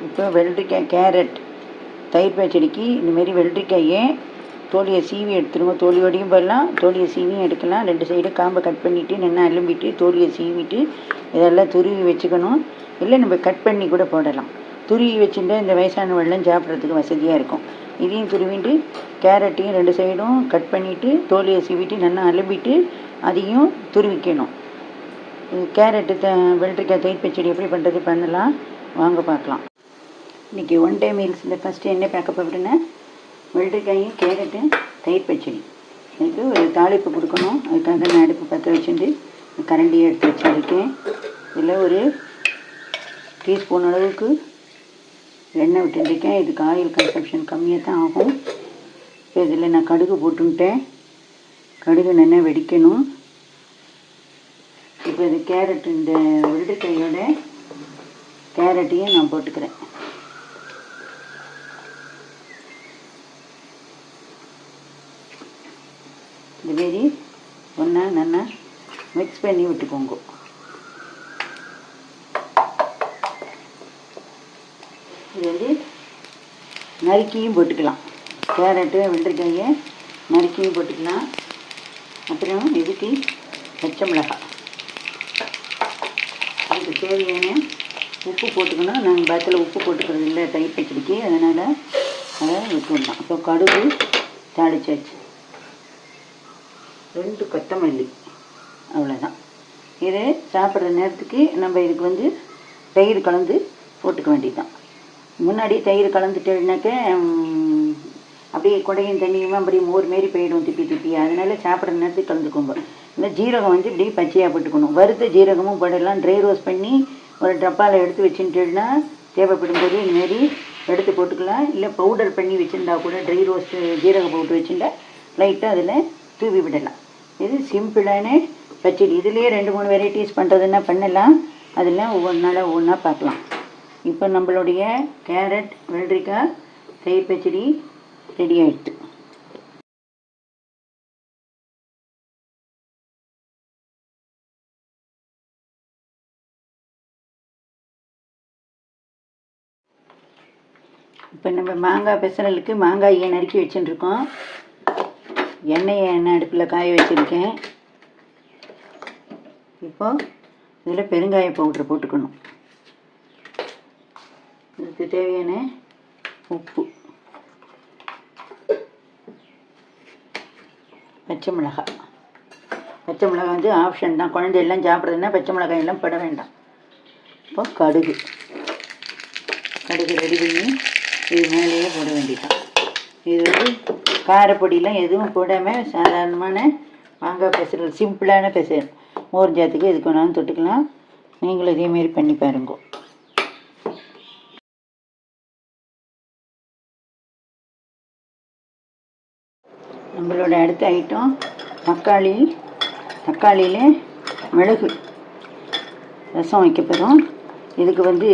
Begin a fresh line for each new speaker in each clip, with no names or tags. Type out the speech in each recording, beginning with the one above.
இப்போ வெள்ளரிக்காய், கேரட் தயிர் பச்சடிக்கு இந்தமாரி வெள்ளரிக்காயை தோலியை சீவி எடுத்துருங்க. தோலியோடையும் போடலாம், தோலியை சீவியும் எடுக்கலாம். 2 சைடு காம்பை கட் பண்ணிவிட்டு நல்லா அலும்பிட்டு தோலியை சீவிட்டு இதெல்லாம் துருவி வச்சுக்கணும். இல்லை நம்ம கட் பண்ணி கூட போடலாம். துருவி வச்சுட்டு இந்த வயசானவெல்லாம் சாப்பிட்றதுக்கு வசதியாக இருக்கும். இதையும் துருவிட்டு கேரட்டையும் 2 சைடும் கட் பண்ணிவிட்டு தோலியை சீவிட்டு நல்லா அலும்பிட்டு அதையும் துருவிக்கணும். கேரட்டு வெள்ளரிக்காய் தயிர் பச்சடி எப்படி பண்ணுறது பண்ணலாம் வாங்க பார்க்கலாம். இன்றைக்கி ஒன் டே மீல்ஸில் ஃபஸ்ட்டு என்ன பார்க்க போகிறேன்னா வெள்ளரிக்காயும் கேரட்டும் தயிர் பச்சடி. இதுக்கு ஒரு தாளிப்பு கொடுக்கணும். அதுக்காக நான் அடுப்பு பற்ற வச்சுட்டு கரண்டியை எடுத்து வச்சுருக்கேன். இதில் ஒரு டீஸ்பூன் அளவுக்கு எண்ணெய் விட்டுருக்கேன். இதுக்கு ஆயில் கன்சம்ஷன் கம்மியாக தான் ஆகும். இப்போ இதில் நான் கடுகு போட்டுட்டேன். கடுகு நல்லா வெடிக்கணும். இப்போ இது கேரட், இந்த வெள்ளரிக்காயோட கேரட்டையும் நான் போட்டுக்கிறேன். இதுமாரி ஒன்றா நல்லா மிக்ஸ் பண்ணி விட்டுக்கோங்க. இது வந்து நறுக்கியும் போட்டுக்கலாம். கேரட்டு வெள்ளரிக்காயை நறுக்கியும் போட்டுக்கலாம். அப்புறம் இதுக்கு பச்சை மிளகாய், அதுக்கு தேவையான உப்பு போட்டுக்கணும். நாங்கள் பத்தில் உப்பு போட்டுக்கிறது இல்லை தயிர் பச்சடிக்கு, அதனால் அதை விட்டுடலாம். இப்போ கடுகு தாளிச்சாச்சு, 2 கொத்தமல்லி, அவ்வளோதான். இது சாப்பிட்ற நேரத்துக்கு நம்ம இதுக்கு வந்து தயிர் கலந்து போட்டுக்க வேண்டியதுதான். முன்னாடி தயிர் கலந்துட்டேன்னாக்க அப்படியே குடையும் தண்ணியுமா அப்படியே மோர் மாரி போயிடும் திப்பி. அதனால் சாப்பிட்ற நேரத்துக்கு கலந்துக்கோங்க. இல்லை ஜீரகம் வந்து இப்படி பச்சையாக போட்டுக்கணும். வறுத்த ஜீரகமும் போடலாம். ட்ரை ரோஸ்ட் பண்ணி ஒரு டப்பாவில் எடுத்து வச்சுட்டுன்னா தேவைப்படும் போது இதுமாரி எடுத்து போட்டுக்கலாம். இல்லை பவுடர் பண்ணி வச்சுருந்தா கூட ட்ரை ரோஸ்ட்டு ஜீரகம் போட்டு வச்சுருந்தா லைட்டாக அதில் தூவி விடலாம். இது சிம்பிளான பச்சடி. இதுலேயே 2-3 வெரைட்டிஸ் பண்ணுறதுன்னா பண்ணலாம். அதெல்லாம் ஒவ்வொரு நாளாக ஒவ்வொன்றா பார்க்கலாம். இப்போ நம்மளுடைய கேரட் வெள்ளரிக்காய் தயிர் பச்சடி ரெடி ஆகிடுது. இப்போ நம்ம மாங்காய் பெசரலுக்கு மாங்காயை நறுக்கி வச்சுட்டுருக்கோம். எண்ணெயை அடுப்பில் காய வச்சுருக்கேன். இப்போது இதில் பெருங்காய பவுட்ரு போட்டுக்கணும். இதுக்கு தேவையான உப்பு, பச்சை மிளகாய் வந்து ஆப்ஷன் தான். குழந்தையெல்லாம் சாப்பிட்றதுன்னா பச்சை மிளகாய் எல்லாம் பட வேண்டாம். இப்போ கடுகு ரெடி பண்ணி இது மேலேயே போட வேண்டியதான். இது வந்து காரப்பொடியெலாம் எதுவும் போடாமல் சாதாரணமான மாங்காய் பெசரல், சிம்பிளான பெசரல். மோர் ஜாத்துக்கு எதுக்கு வேணாலும் தொட்டுக்கலாம். நீங்களும் இதேமாரி பண்ணி பாருங்க. நம்மளோட அடுத்த ஐட்டம் தக்காளியில் மிளகு ரசம் வைக்க போகிறோம். இதுக்கு வந்து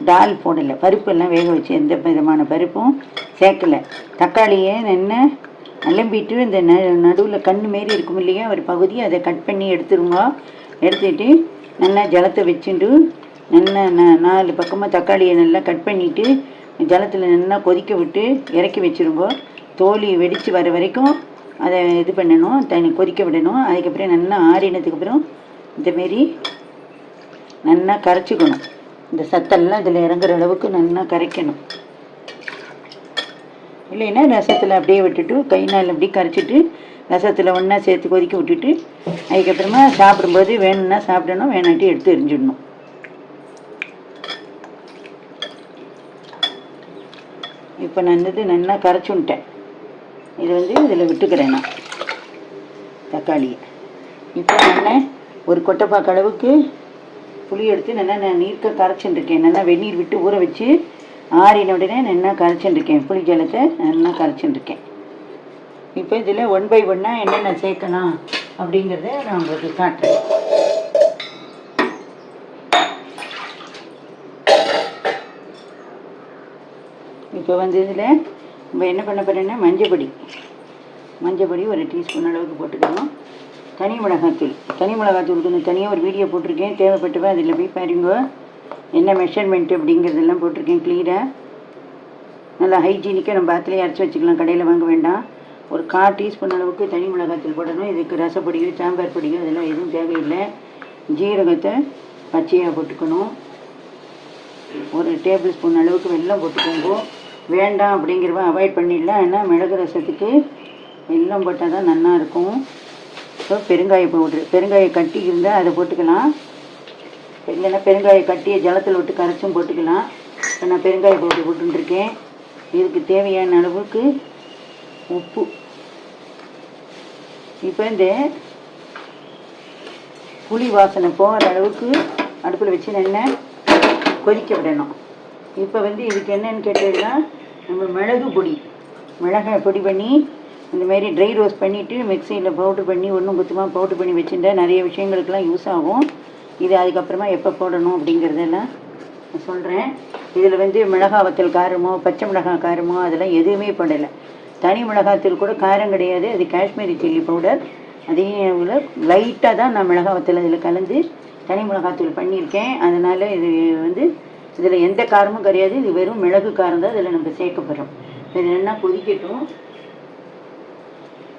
டால் போடலை, பருப்பெல்லாம் வேக வச்சு எந்த விதமான பருப்பும் சேர்க்கலை. தக்காளியை நல்லா அலம்பிட்டு இந்த நடுவில் கண்ணு மாரி இருக்கும் இல்லையா ஒரு பகுதி, அதை கட் பண்ணி எடுத்துருங்க. எடுத்துகிட்டு நல்லா ஜலத்தை வச்சுட்டு நல்லா 4 பக்கமாக தக்காளியை நல்லா கட் பண்ணிவிட்டு ஜலத்தில் நல்லா கொதிக்க விட்டு இறக்கி வச்சுருங்க. தோலி வெடித்து வர வரைக்கும் அதை இது பண்ணணும், தண்ணி கொதிக்க விடணும். அதுக்கப்புறம் நல்லா ஆறினதுக்கப்புறம் இந்தமாரி நல்லா கரைச்சிக்கணும். இந்த சத்தெல்லாம் இதில் இறங்குற அளவுக்கு நல்லா கரைக்கணும். இல்லைன்னா ரசத்தில் அப்படியே விட்டுட்டு கைனால் அப்படி கரைச்சிட்டு ரசத்தில் ஒன்றா சேர்த்து கொதிக்க விட்டுட்டு அதுக்கப்புறமா சாப்பிடும்போது வேணும்னா சாப்பிடணும், வேணாட்டி எடுத்து எரிஞ்சிடணும். இப்போ நான் நல்லா கரைச்சி விட்டேன். இது வந்து இதில் விட்டுக்கிறேன் நான் தக்காளியை. இப்போ நான் ஒரு கொட்டைப்பாக்கு அளவுக்கு புளி எடுத்து நல்லா நான் நீர்க்க கரைச்சிட்டுருக்கேன். நல்லா வெந்நீர் விட்டு ஊற வச்சு ஆறின உடனே நல்லா கரைச்சிட்டுருக்கேன். புளி ஜலத்தை நல்லா கரைச்சிட்டுருக்கேன். இப்போ இதில் 1 by 1 என்னென்ன சேர்க்கலாம் அப்படிங்கிறத நான் உங்களுக்கு காட்டுறேன். இப்போ வந்து இதில் நம்ம என்ன பண்ண போகிறேன்னா மஞ்சள் பொடி 1 டீஸ்பூன் அளவுக்கு போட்டுக்கணும். தனி மிளகாத்தூளுக்கு தனியாக ஒரு வீடியோ போட்டிருக்கேன், தேவைப்பட்டவ அதில் போய் பாருங்க. என்ன மெஷர்மெண்ட்டு அப்படிங்கிறதெல்லாம் போட்டிருக்கேன் க்ளீனாக. நல்லா ஹைஜீனிக்காக நம்ம பாத்திலே அரைச்சி வச்சுக்கலாம், கடையில் வாங்க வேண்டாம். ஒரு 1/4 டீஸ்பூன் அளவுக்கு தனி மிளகாத்தூள் போடணும். இதுக்கு ரசப்பொடியோ சாம்பார் பொடியோ அதெல்லாம் எதுவும் தேவையில்லை. ஜீரகத்தை பச்சையாக போட்டுக்கணும். ஒரு டேபிள் ஸ்பூன் அளவுக்கு வெல்லம் போட்டுக்கோங்க. வேண்டாம் அப்படிங்கிறவ அவாய்ட் பண்ணிடலாம். ஏன்னா மிளகு ரசத்துக்கு வெல்லம் போட்டால் தான் நல்லா இருக்கும். ஸோ பெருங்காய பவுட்ரு, பெருங்காய கட்டி இருந்தால் அதை போட்டுக்கலாம். இல்லைன்னா பெருங்காய கட்டியை ஜலத்தில் விட்டு கரைச்சும் போட்டுக்கலாம். இப்போ நான் பெருங்காய பவுட்ரு போட்டுருக்கேன். இதுக்கு தேவையான அளவுக்கு உப்பு. இப்போ இந்த புளி வாசனை போகிற அளவுக்கு அடுப்பில் வச்சு நல்லா கொதிக்க விடணும். இப்போ இதுக்கு என்னென்னு கேட்டீங்கன்னா, நம்ம மிளகு பொடி, மிளகாய் பொடி பண்ணி இந்தமாரி ட்ரை ரோஸ்ட் பண்ணிவிட்டு மிக்சியில் பவுட்ரு பண்ணி ஒன்றும் குத்துமாக பவுட்ரு பண்ணி வச்சுருந்தா நிறைய விஷயங்களுக்கெல்லாம் யூஸ் ஆகும். இது அதுக்கப்புறமா எப்போ போடணும் அப்படிங்கிறதெல்லாம் நான் சொல்கிறேன். இதில் மிளகா வத்தல் காரமோ பச்சை மிளகாய் காரமோ அதெல்லாம் எதுவுமே போடலை. தனி மிளகாத்தூள் கூட காரம் கிடையாது, அது காஷ்மீரி சில்லி பவுடர். அதையும் லைட்டாக தான் நான் மிளகா வத்தல் இதில் கலந்து தனி மிளகாத்தூள் பண்ணியிருக்கேன். அதனால் இது இதில் எந்த காரமும் கிடையாது. இது வெறும் மிளகு காரம் தான் இதில் நம்ம சேர்க்க போகிறோம். இது என்ன கொதிக்கட்டும்.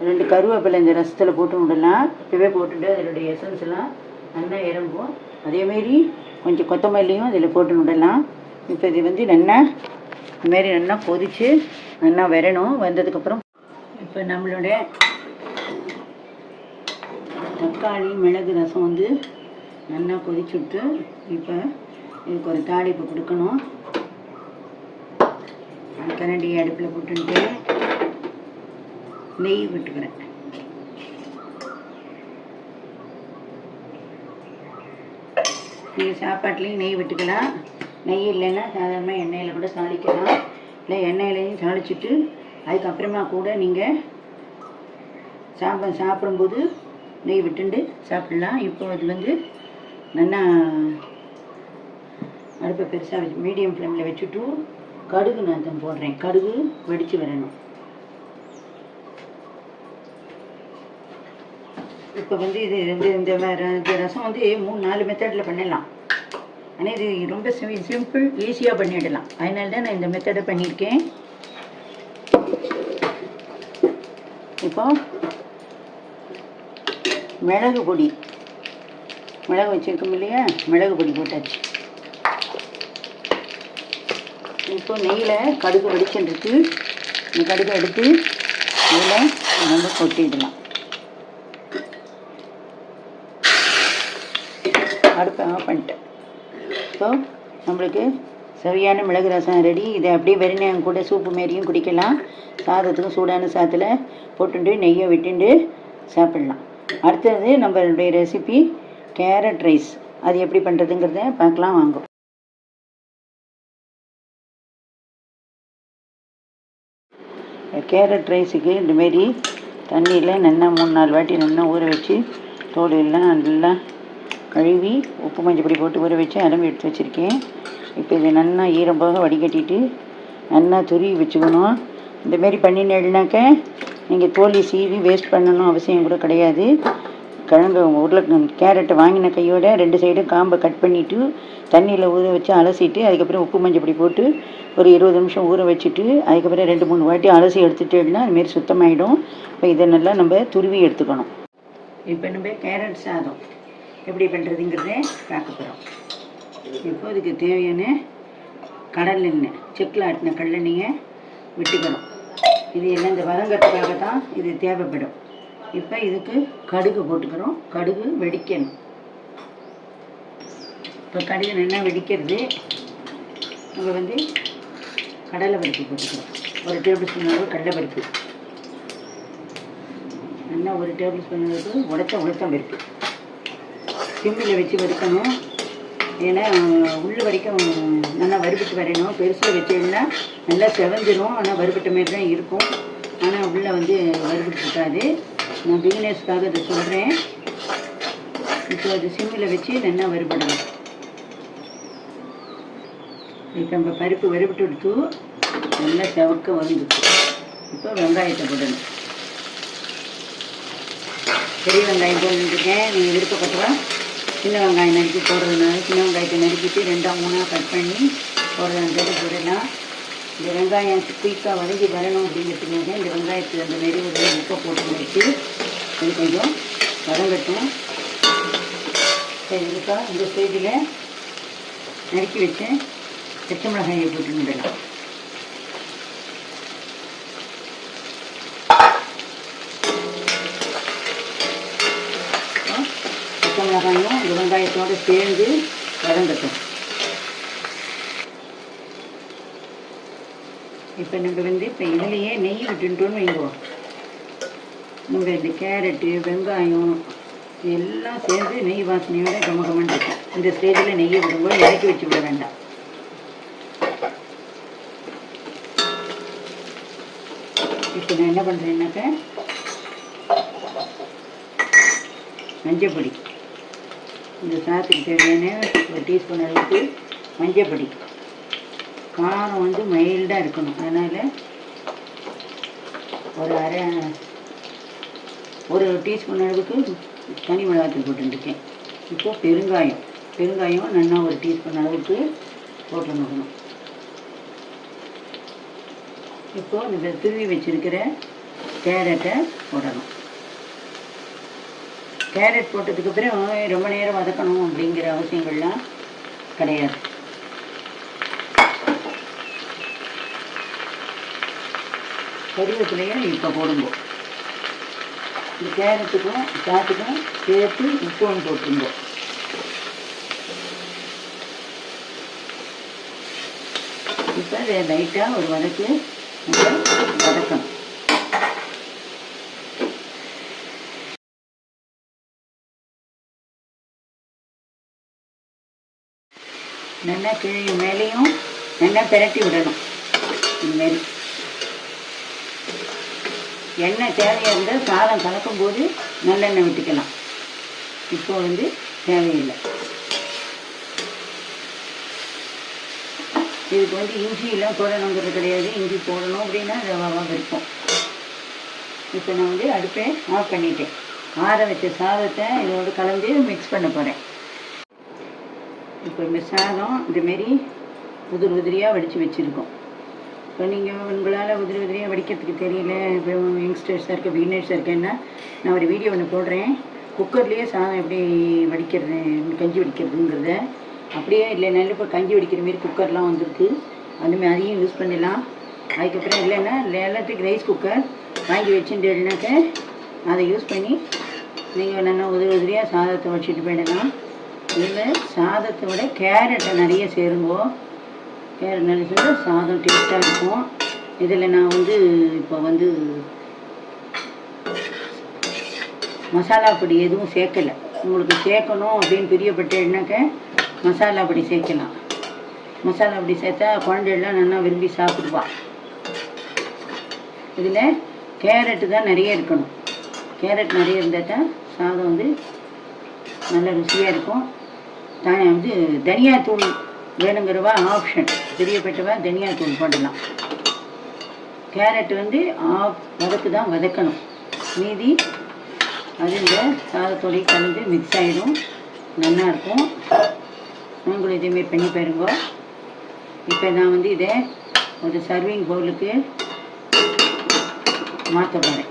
2 கருவேப்பிலை இந்த ரசத்தில் போட்டு விடலாம். இப்போவே போட்டுட்டு அதனுடைய எசன்ஸ் எல்லாம் நல்லா இறங்கும். அதேமாரி கொஞ்சம் கொத்தமல்லியும் அதில் போட்டு விடலாம். இப்போ இது நல்லா இதுமாரி நல்லா கொதித்து நல்லா வரணும். வந்ததுக்கப்புறம் இப்போ நம்மளுடைய தக்காளி மிளகு ரசம் நல்லா கொதிச்சுட்டு இப்போ இதுக்கு ஒரு தாளிப்பு கொடுக்கணும். கரண்டி அடுப்பில் போட்டுட்டு நெய் விட்டுக்கிறேன். நீங்கள் சாப்பாட்லேயும் நெய் விட்டுக்கலாம். நெய் இல்லைன்னா சாதாரணமாக எண்ணெயில் கூட தாளிக்கலாம். இல்லை எண்ணெயிலையும் தாளிச்சுட்டு அதுக்கப்புறமா கூட நீங்கள் சாப்பிடும்போது நெய் விட்டுண்டு சாப்பிடலாம். இப்போ அது நல்லா அடுப்பை பெருசாக வச்சு மீடியம் ஃப்ளேமில் வச்சுட்டு கடுகு நான் போடுறேன். கடுகு வெடித்து வரணும். இப்போ இது இந்த ரசம் 3-4 மெத்தடில் பண்ணலாம். ஆனால் இது ரொம்ப சிம்பிள், ஈஸியாக பண்ணிடலாம். அதனால தான் நான் இந்த மெத்தடை பண்ணியிருக்கேன். இப்போ மிளகு பொடி, மிளகு வச்சுருக்கோம் இல்லையா, மிளகு பொடி போட்டாச்சு. இப்போ நெய்யில் கடுகு வெடிச்சுருக்கு. இந்த கடுகு எடுத்து இதில் நம்ம கொட்டிடலாம். அடுப்பை ஆஃப் பண்ணிட்டேன். ஸோ நம்மளுக்கு சரியான மிளகு ரசம் ரெடி. இதை அப்படியே வெறும் கூட சூப்பு மாரியும் குடிக்கலாம். சாதத்துக்கும் சூடான சாதத்தில் போட்டுட்டு நெய்யை விட்டுண்டு சாப்பிடலாம். அடுத்தது நம்மளுடைய ரெசிபி கேரட் ரைஸ். அது எப்படி பண்ணுறதுங்கிறத பார்க்கலாம் வாங்க. கேரட் ரைஸுக்கு இந்தமாரி தண்ணியில் நல்லா 3-4 வாட்டி நல்லா ஊற வச்சு தோல் எல்லாம் நல்லா கழுவி உப்பு மஞ்சள் பொடி போட்டு ஊற வச்சு அலம்பி எடுத்து வச்சுருக்கேன். இப்போ இதை நல்லா ஈரம் போக வடிகட்டிட்டு நல்லா துருவி வச்சுக்கணும். இந்தமாரி பண்ணினாக்க நீங்கள் தோலி சீவி வேஸ்ட் பண்ணணும் அவசியம் கூட கிடையாது. கேரட்டை வாங்கின கையோட 2 சைடும் காம்பை கட் பண்ணிவிட்டு தண்ணியில் ஊற வச்சு அலசிட்டு அதுக்கப்புறம் உப்பு மஞ்சள் பொடி போட்டு ஒரு 20 நிமிஷம் ஊற வச்சுட்டு அதுக்கப்புறம் 2-3 வாட்டி அலசி எடுத்துட்டேன்னா அதுமாரி சுத்தமாகிடும். இப்போ இதை நல்லா நம்ம துருவி எடுத்துக்கணும். இப்போ நம்ம கேரட் சாதம் எப்படி பண்ணுறதுங்கிறத பார்க்க போகிறோம். இப்போ இதுக்கு தேவையான கடலெண்ணெய், செக்கில் ஆட்டின கடலெண்ணெயை விட்டுக்கணும். இது எல்லாம் இந்த வதங்கிறதுக்காக தான் இது தேவைப்படும். இப்போ இதுக்கு கடுகு போட்டுக்கிறோம். கடுகு வெடிக்கணும். இப்போ கடுகு நல்லா வெடிக்கிறது. நம்ம கடலை பருப்பு போட்டுக்கிறோம். 1 டேபிள் ஸ்பூன் அளவு கடலை பருப்பு, நல்லா 1 டேபிள் ஸ்பூன் அளவுக்கு உளுத்தம் பருப்பு சிம்மில் வச்சு வறுக்கணும். ஏன்னா உள்ள வரைக்கும் நல்லா வறுபட்டு வரணும். பெருசாக வச்சோம்னா நல்லா செவந்துடும். ஆனால் வறுபட்ட மாரி தான் இருக்கும். ஆனால் உள்ளே வறுபட்டு இருக்காது. நான் பிகினர்ஸ்க்காக இதை சொல்கிறேன். இப்போ அது சிம்மில் வச்சு நல்லா வறுபடணும். இப்போ நம்ம பருப்பு வறுபட்டு எடுத்து நல்லா செவக்க வந்துச்சு. இப்போ வெங்காயத்தை போடணும். பெரிய வெங்காயம் போட்டுருக்கேன். நீங்கள் விருப்பப்பட்டா சின்ன வெங்காயம் நறுக்கி போடுறதுனால சின்ன வெங்காயத்தை நறுக்கிட்டு 2-3 கட் பண்ணி போடுறதுனால போடலாம். இந்த வெங்காயம் குயிக்காக வதங்கி வரணும் அப்படிங்கிறதுக்காக இந்த வெங்காயத்தில் அந்த மாரி ஒரு உப்பை போட்டு வச்சு இது கொஞ்சம் வதங்கட்டும். இதுக்கா இந்த ஸ்டேஜில் நறுக்கி வச்சு பச்சை மிளகாயை போட்டு விடலாம். பச்சை மிளகாயும் இந்த வெங்காயத்தோடு சேர்ந்து வதங்கட்டும். இப்போ நம்ம இப்போ இதுலேயே நெய் விட்டுட்டோன்னு வைங்கோ. நம்ம இந்த கேரட்டு வெங்காயம் எல்லாம் சேர்ந்து நெய் வாசனையோட கமகமன்னு இருக்கும். இந்த ஸ்டேஜில் நெய்யை விடும்போது இறக்கி வச்சு விட வேண்டாம். இப்போ நான் என்ன பண்ணுறேன்னாக்க மஞ்சள் பொடி, இந்த சாத்துக்கு தேவையான ஒரு டீஸ்பூன் அளவுக்கு மஞ்சள் பொடி. காரம் மைல்டாக இருக்கணும், அதனால் ஒரு டீஸ்பூன் அளவுக்கு தனி மிளகாத்தூள் போட்டுருக்கேன். இப்போ பெருங்காயம் நல்லா ஒரு டீஸ்பூன் அளவுக்கு போட்டுடணும். இப்போது இந்த துருவி வச்சுருக்கிற கேரட்டை போடணும். கேரட் போட்டதுக்கப்புறம் ரொம்ப நேரம் வதக்கணும் அப்படிங்கிற அவசியங்கள்லாம் கிடையாது. கருவேப்பிலையை இப்போ போடும்போது இந்த கேரட்டுக்கும் சாத்துக்கும் சேர்த்து உப்பும் போட்டுருந்தோம். இப்போ அதை லைட்டாக ஒரு வதக்கணும். நல்லா கீழே மேலேயும் நல்லா பிரட்டி விடணும். இதுமாரி எண்ணெய் தேவையாக இருந்தால் சாதம் கலக்கும்போது நல்லெண்ணெய் விட்டுக்கலாம். இப்போ தேவையில்லை. இதுக்கு இஞ்சியெல்லாம் போடணுங்கிறது கிடையாது. இஞ்சி போடணும் அப்படின்னா ரவாவாக இருக்கும். இப்போ நான் அடுப்பை ஆஃப் பண்ணிட்டேன். ஆற வச்ச சாதத்தை இதோடு கலந்து மிக்ஸ் பண்ண போகிறேன். இப்போ இந்த சாதம் இந்தமாரி உதிரியாக வடித்து வச்சுருக்கோம். இப்போ நீங்கள் உங்களால் உதிரியாக வடிக்கிறதுக்கு தெரியல, இப்போ யங்ஸ்டர்ஸாக இருக்க பிகினர்ஸாக இருக்கேன்னா நான் ஒரு வீடியோ ஒன்று போடுறேன். குக்கர்லேயே சாதம் எப்படி வடிக்கிறது, கஞ்சி வடிக்கிறதுங்கிறத. அப்படியே இல்லைனாலும் இப்போ கஞ்சி வடிக்கிற மாரி குக்கர்லாம் வந்திருக்கு. அதுமாதிரி அதையும் யூஸ் பண்ணலாம். அதுக்கப்புறம் இல்லைன்னா எலக்ட்ரிக் ரைஸ் குக்கர் வாங்கி வச்சுட்டுனாக்க அதை யூஸ் பண்ணி நீங்கள் நல்லா உதிரியாக சாதத்தை வச்சுட்டு போயிடலாம். இதில் சாதத்தை விட கேரட்டை நிறைய சேருங்கோ. கேரட் நிறைய சேர்ந்து சாதம் டேஸ்ட்டாக இருக்கும். இதில் நான் இப்போ மசாலா பொடி எதுவும் சேர்க்கலை. உங்களுக்கு சேர்க்கணும் அப்படின்னு பிரியப்பட்டேன்னாக்க மசாலா பொடி சேர்க்கலாம். மசாலா பொடி சேர்த்தா குழந்தைலாம் நல்லா விரும்பி சாப்பிடுவா. இதில் கேரட்டு தான் நிறைய இருக்கணும். கேரட் நிறைய இருந்தால் தான் சாதம் நல்ல ருசியாக இருக்கும். தனியாத்தூள் வேணுங்கிறவா ஆப்ஷன், பிரியப்பட்டவா தனியாத்தூள் போடலாம். கேரட் வதக்கு தான் வதக்கணும். மீதி அது இந்த சாதத்தோடைய கலந்து மிக்ஸ் ஆகிடும், நல்லாயிருக்கும். நீங்களும் இதேமாரி பண்ணி பாருங்க. இப்போ நான் இதை ஒரு சர்விங் பவுலுக்கு மாற்ற போகிறேன்.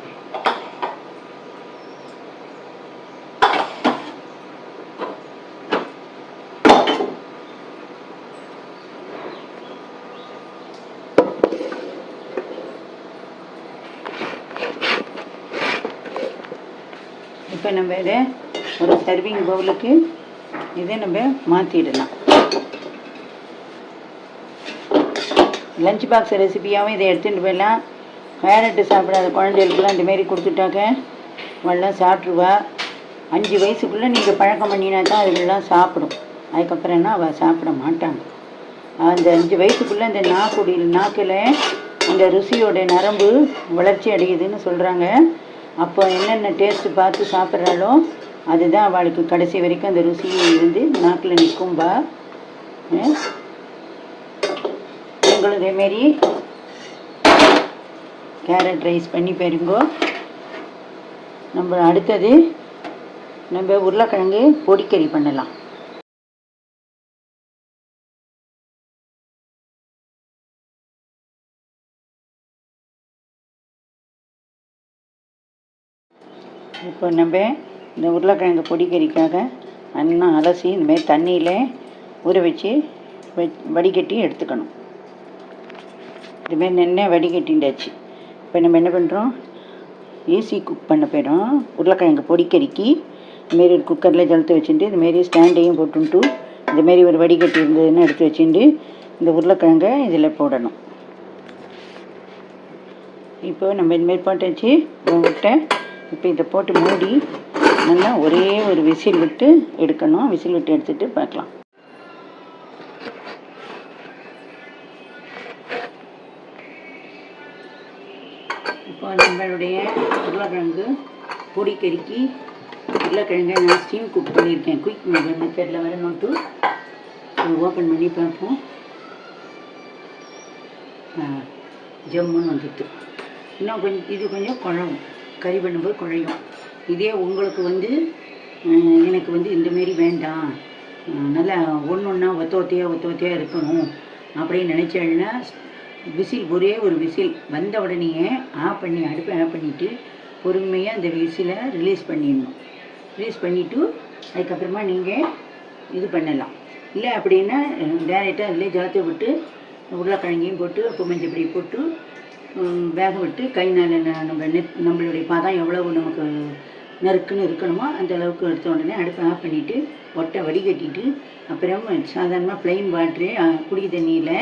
இப்போ நம்ம இதை ஒரு சர்விங் பவுலுக்கு இதை நம்ம மாற்றிடலாம். லஞ்ச் பாக்ஸ் ரெசிபியாகவும் இதை எடுத்துகிட்டு போயிடலாம். கேரட்டு சாப்பிடாத குழந்தைகளுக்குலாம் இந்தமாரி கொடுத்துட்டாக்க அவெல்லாம் சாப்பிட்ருவா. 5 வயசுக்குள்ளே நீங்கள் பழக்கம் பண்ணினா தான் அதுகள்லாம் சாப்பிடும். அதுக்கப்புறம்னா அவள் சாப்பிட மாட்டாங்க. அந்த 5 வயசுக்குள்ளே இந்த நாக்கில் அந்த ருசியோட நரம்பு வளர்ச்சி அடையுதுன்னு சொல்கிறாங்க. அப்போ என்னென்ன டேஸ்ட்டு பார்த்து சாப்பிட்றாலோ அதுதான் அவளுக்கு கடைசி வரைக்கும் அந்த ருசி நாக்கில் நிற்கும்பா. நீங்களும் இதேமாரி கேரட் ரைஸ் பண்ணி பாருங்கோ. நம்ம அடுத்தது நம்ம உருளைக்கிழங்கு பொடிக்கறி பண்ணலாம். இப்போ நம்ம இந்த உருளைக்கிழங்கு பொடிக்கறிக்காக நல்லா அலசி இந்தமாரி தண்ணியில் ஊற வச்சு வடிகட்டி எடுத்துக்கணும். இதுமாரி நெண்ணெய் வடிகட்டிண்டாச்சு. இப்போ நம்ம என்ன பண்ணுறோம், ஈஸி குக் பண்ண போயிடும். உருளைக்கிழங்கு பொடிக்கறிக்கு இதுமாரி ஒரு குக்கரில் ஜலத்தை வச்சுட்டு இதுமாரி ஸ்டாண்டையும் போட்டுன்ட்டு இதுமாரி ஒரு வடிகட்டி இருந்ததுன்னு எடுத்து வச்சுட்டு இந்த உருளைக்கிழங்கை இதில் போடணும். இப்போ நம்ம இதுமாரி போட்டாச்சு விட்டை. இப்போ இதை போட்டு மூடி நல்லா ஒரே ஒரு விசில் விட்டு எடுக்கணும். விசில் விட்டு எடுத்துகிட்டு பார்க்கலாம். இப்போ நம்மளுடைய உருளைக்கிழங்கு பொடிக்கறிக்கு உருளைக்கிழங்கை நான் ஸ்டீம் குக் பண்ணியிருக்கேன். குயிக் மெத்தடில் வரணுன்ட்டு ஓப்பன் பண்ணி பார்ப்போம். ஜம்முன்னு வந்துட்டு இன்னும் கொஞ்சம் இது கொஞ்சம் குழம்பும் கறி பண்ணும்போது குழையும். இதே உங்களுக்கு எனக்கு இந்தமாரி வேண்டாம், நல்லா ஒன்றா ஒத்தையாக இருக்கணும் அப்படின்னு நினச்சேன்னா விசில் ஒரே ஒரு விசில் வந்த உடனேயே அடுப்பை ஆஃப் பண்ணிவிட்டு பொறுமையாக அந்த விசிலை ரிலீஸ் பண்ணிடணும். ரிலீஸ் பண்ணிவிட்டு அதுக்கப்புறமா நீங்கள் இது பண்ணலாம். இல்லை அப்படின்னா டேரெக்டாக அதிலே ஜலத்தை விட்டு உருளைக்கிழங்கையும் போட்டு உப்பு மஞ்சப்பொடி போட்டு வேக விட்டு கைனால் நம்மளுடைய பதம் எவ்வளவு நமக்கு நறுக்குன்னு இருக்கணுமோ அந்த அளவுக்கு எடுத்த உடனே அடுப்பை ஆஃப் பண்ணிவிட்டு ஒட்டை வடிகட்டிட்டு அப்புறம் சாதாரணமாக ப்ளைன் வாட்ரு குடி தண்ணியில்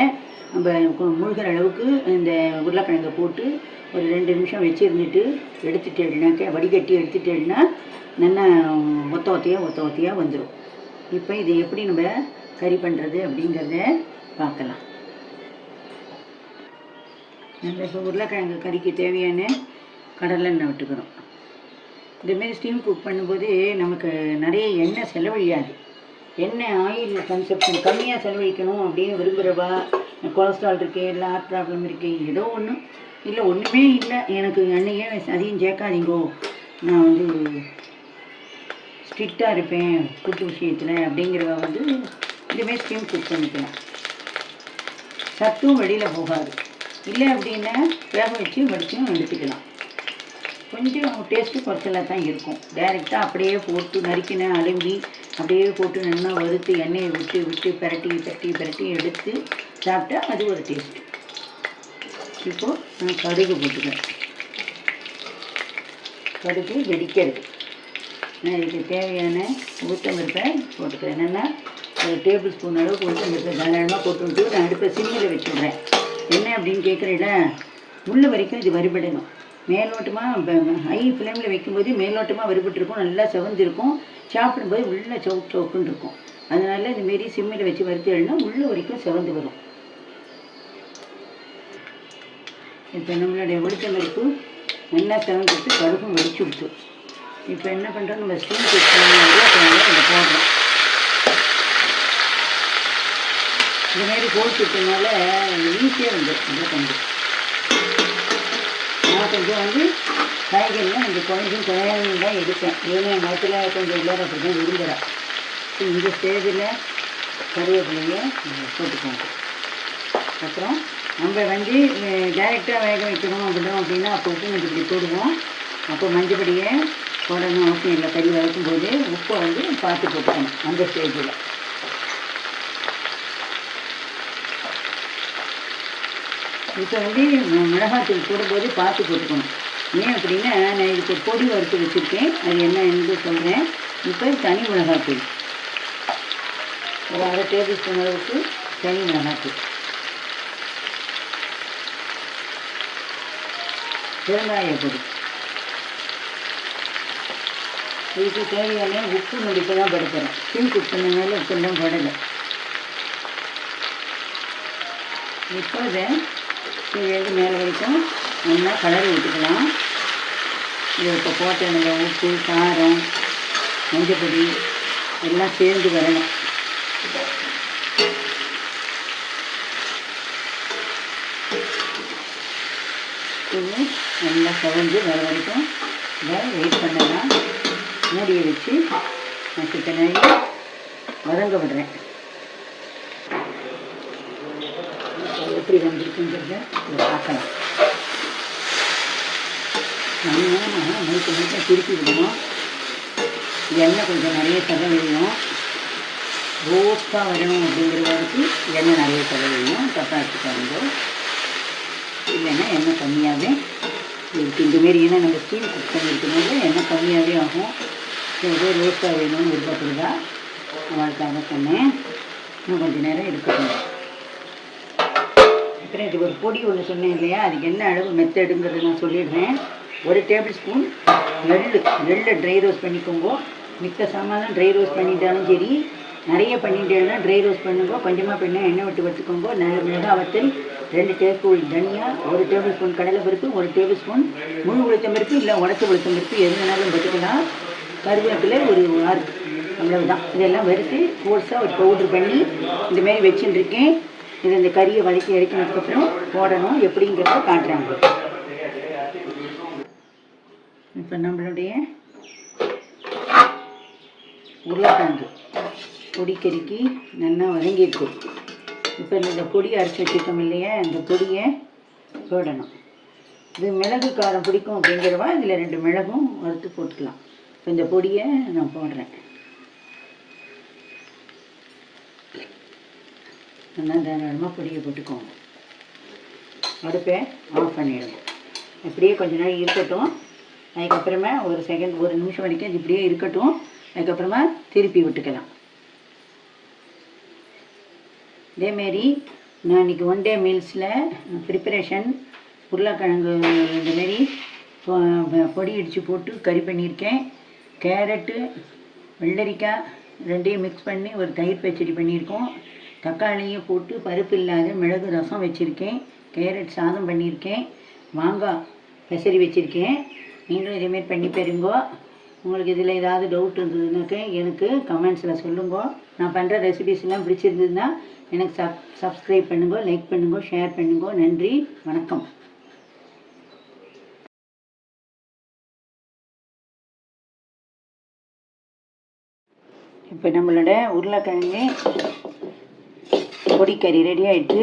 நம்ம முழுகிற அளவுக்கு இந்த உருளைக்கிழங்கை போட்டு ஒரு 2 நிமிஷம் வச்சுருந்துட்டு எடுத்துட்டேன்னாக்க வடிகட்டி எடுத்துட்டேன்னா நல்லா ஒத்தையாக வந்துடும். இப்போ இதை எப்படி நம்ம கறி பண்ணுறது அப்படிங்கிறத பார்க்கலாம். நம்ம இப்போ உருளைக்கிழங்கு கறிக்கு தேவையான கடலெண்ணெய் விட்டுக்கிறோம். இதுமாரி ஸ்டீம் குக் பண்ணும்போது நமக்கு நிறைய எண்ணெய் செலவழியாது. ஆயில் கன்சப்ஷன் கம்மியாக செலவழிக்கணும் அப்படின்னு விரும்புகிறவா, கொலஸ்ட்ரால் இருக்குது, இல்லை ஹார்ட் ப்ராப்ளம் இருக்குது, ஏதோ ஒன்று இல்லை ஒன்றுமே இல்லை எனக்கு எண்ணெயே அதிகம் சேர்க்காதீங்கோ, நான் ஸ்ட்ரிக்டாக இருப்பேன் ஃபுட்டு விஷயத்தில் அப்படிங்கிறவ இதுமாரி ஸ்டீம் குக் பண்ணிக்கலாம். சத்தும் வெளியில் போகாது. இல்லை அப்படின்னா வேக வச்சு வடிச்சும் எடுத்துக்கலாம். கொஞ்சம் டேஸ்ட்டு குறைச்சலாக தான் இருக்கும். டைரெக்டாக அப்படியே போட்டு நறுக்கின அலும்பி அப்படியே போட்டு நல்லா வறுத்து எண்ணெயை விட்டு பிரட்டி எடுத்து சாப்பிட்டா அது ஒரு டேஸ்ட்டு. இப்போது நான் கடுகு போட்டுக்கிறேன். கடுகு வெடிக்கிறது. நான் இதுக்கு தேவையான உளுத்தம்பருப்பை போட்டுக்கிறேன். என்னென்னா ஒரு டேபிள் ஸ்பூன் அளவுக்கு உளுத்தம்பருப்பை தாராளமாக போட்டுவிட்டு நான் அடுப்பை சிம்மில் வச்சுடுறேன். என்ன அப்படின்னு கேட்குறீங்களா, உள்ள வரைக்கும் இது வறுபடணும். மேலோட்டமாக ஹை ஃப்ளேமில் வைக்கும்போது மேலோட்டமாக வறுபட்டுருக்கும், நல்லா செவந்திருக்கும். சாப்பிடும்போது உள்ளே சவுக்குன்னு இருக்கும். அதனால் இதுமாரி சிம்மில் வச்சு வறுத்துனா உள்ள வரைக்கும் செவந்து வரும். இப்போ நம்மளுடைய உளுத்தம்பருப்பு நல்லா செவந்துட்டு கடுகும் வெடிச்சு விட்டு இப்போ என்ன பண்ணுறோம், நம்ம ஸ்டீம் குக் பண்ணி போடுறோம். இதுமாரி போட்டுட்டனால ஈஸியாக உருளைக்கிழங்கு நான் கொஞ்சம் காய்கறிலாம் கொஞ்சம் குழையும் தான் எடுப்பேன். ஏன்னா என் நேரத்தில் கொஞ்சம் எல்லாரும் அப்படி தான் விரும்புகிறேன். இந்த ஸ்டேஜில் கருவேப்பிலையை போட்டுக்கோங்க. அப்புறம் நம்ம டைரெக்டாக வேக வைக்கணும் அப்படின்னா அப்போ உப்பு மஞ்சப்பொடி போடுவோம். அப்போ மஞ்சப்பொடியை போடணும் அவசியம் இல்லை. கறி வளர்க்கும்போது உப்பை பார்த்து போட்டுக்கணும் அந்த ஸ்டேஜில். இப்போ மிளகாத்தூள் போடும்போது பார்த்து போட்டுக்கணும். ஏன் அப்படின்னா நான் இதுக்கு பொடி வறுத்து வச்சுருக்கேன், அது என்னன்னு சொல்கிறேன். இப்போ தனி மிளகாத்தூள் ஒரு 1/2 டேபிள் ஸ்பூன் அளவுக்கு தனி மிளகாத்தூள், பெருங்காய பொடி, இதுக்கு தேவையான உப்பு நடிப்பு தான் படுத்துகிறோம். ஸ்டீம் குக் பண்ணனால உப்புலாம் படலை. இப்போ இதை கீழேருந்து மேலே வரைக்கும் நல்லா கலரி விட்டுக்கலாம். இது இப்போ போட்ட நம்ம உப்பு, காரம், மஞ்சப்பொடி எல்லாம் சேர்ந்து வரணும். இது நல்லா கலந்து வர வரைக்கும் இதை வெயிட் பண்ணலாம். மூடியை வச்சு நான் சித்த நேரம் வதங்க விடுறேன். எப்படி வந்துருக்குங்கிறத இதை பார்க்கலாம். நம்ம முழுக்க திருப்பி விடணும். எண்ணெய் கொஞ்சம் நிறைய செலவழியும். ரோஸ்ட்டாக வரணும் அப்படிங்கிற வரைக்கும் எண்ணெய் நிறைய செலவழியும். தப்பாக எடுத்துக்காங்க. இல்லைன்னா எண்ணெய் கம்மியாகவே இருக்குது. இந்தமாரி ஏன்னா நம்ம ஸ்டீம் குக் பண்ணியிருக்கனால எண்ணெய் கம்மியாகவே ஆகும். ஏதோ ரோஸ்ட்டாக வேணும்னு விருப்பப்படுதா அவளுக்காக சொன்னேன். இன்னும் கொஞ்சம் நேரம் இருக்கட்டும். அப்புறம் இது ஒரு பொடி ஒன்று சொன்னேன் இல்லையா, அதுக்கு என்ன அளவு மெத்தடுங்கிறது நான் சொல்லிடுறேன். 1 டேபிள் ஸ்பூன் நெல்லை ட்ரை ரோஸ்ட் பண்ணிக்கோங்க. மிக்க சாமான் ட்ரை ரோஸ்ட் பண்ணிட்டாலும் சரி, நிறைய பண்ணிட்டேன்னா ட்ரை ரோஸ்ட் பண்ணுங்க. கொஞ்சமாக பண்ண எண்ணெய் விட்டு வச்சுக்கோங்க. நல்ல மிளகாய் வத்தல், 2 டேபிள் தனியா, 1 டேபிள் ஸ்பூன் கடலைப்பருப்பு, 1 டேபிள் ஸ்பூன் முழு உளுத்தம்பருப்பு இல்லை உடச்ச உளுத்தம்பருப்பு எது வேணாலும் வச்சுக்கலாம். கருவேப்பிலை ஒரு 6, அவ்வளவுதான். இதெல்லாம் வறுத்து கோர்ஸாக ஒரு பவுட்ரு பண்ணி இந்தமாரி வச்சுட்டுருக்கேன். இது இந்த கறியை வதக்கி இறக்கினதுக்கப்புறம் போடணும். எப்படிங்கிறத காட்டுறாங்க. இப்போ நம்மளுடைய உருளைக்கிழங்கு பொடிக்கறிக்கு நல்லா வதங்கியிருக்கு. இப்போ இந்த பொடியை அரைச்சி வச்சுருக்கோம் இல்லையா, இந்த பொடியை போடணும். இது மிளகு காரம் பிடிக்கும் அப்படிங்கிறவா இதில் 2 மிளகும் வறுத்து போட்டுக்கலாம். இப்போ இந்த பொடியை நான் போடுறேன். நல்லா தாராளமாக பொடியை போட்டுக்கோங்க. அடுப்பை ஆஃப் பண்ணிவிடுங்க. இப்படியே கொஞ்ச நேரம் இருக்கட்டும். அதுக்கப்புறமா ஒரு நிமிஷம் வரைக்கும் அது இப்படியே இருக்கட்டும். அதுக்கப்புறமா திருப்பி விட்டுக்கலாம். இதேமாரி நான் இன்றைக்கி 1 டே மீல்ஸில் ப்ரிப்பரேஷன் உருளைக்கிழங்கு இந்தமாரி பொடி இடித்து போட்டு கறி பண்ணியிருக்கேன். கேரட்டு, வெள்ளரிக்காய் 2ஐயும் மிக்ஸ் பண்ணி ஒரு தயிர் பச்சடி பண்ணியிருக்கோம். தக்காளியும் போட்டு பருப்பு இல்லாத மிளகு ரசம் வச்சுருக்கேன். கேரட் சாதம் பண்ணியிருக்கேன். மாங்காய் பெசரி வச்சுருக்கேன். நீங்களும் இதேமாரி பண்ணி பாருங்க. உங்களுக்கு இதில் ஏதாவது டவுட் இருந்ததுனாக்க எனக்கு கமெண்ட்ஸில் சொல்லுங்க. நான் பண்ணுற ரெசிபிஸ்லாம் பிடிச்சிருந்ததுன்னா எனக்கு சப்ஸ்கிரைப் பண்ணுங்க, லைக் பண்ணுங்க, ஷேர் பண்ணுங்க. நன்றி, வணக்கம். இப்போ நம்மளோட உருளைக்கிழங்கு பொடிக்கறி ரெடி ஆகிட்டு.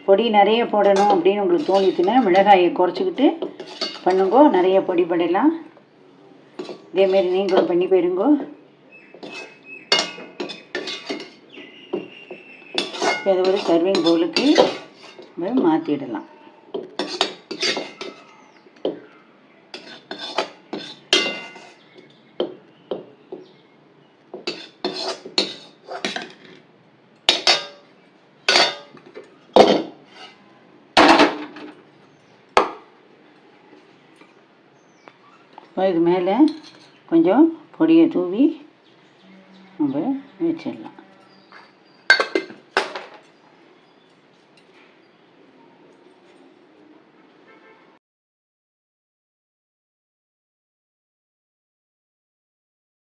பொடி நிறைய போடணும் அப்படின்னு உங்களுக்கு தோணிச்சுன்னா மிளகாயை குறைச்சிக்கிட்டு பண்ணுங்கோ. நிறைய பொடி போடலாம். இதேமாரி நீங்களும் பண்ணி போயிருங்கோ. இதை ஒரு சர்விங் பவுலுக்கு மாற்றிடலாம். இது மேலே கொஞ்சம் பொடியை தூவி நம்ம வச்சிடலாம்.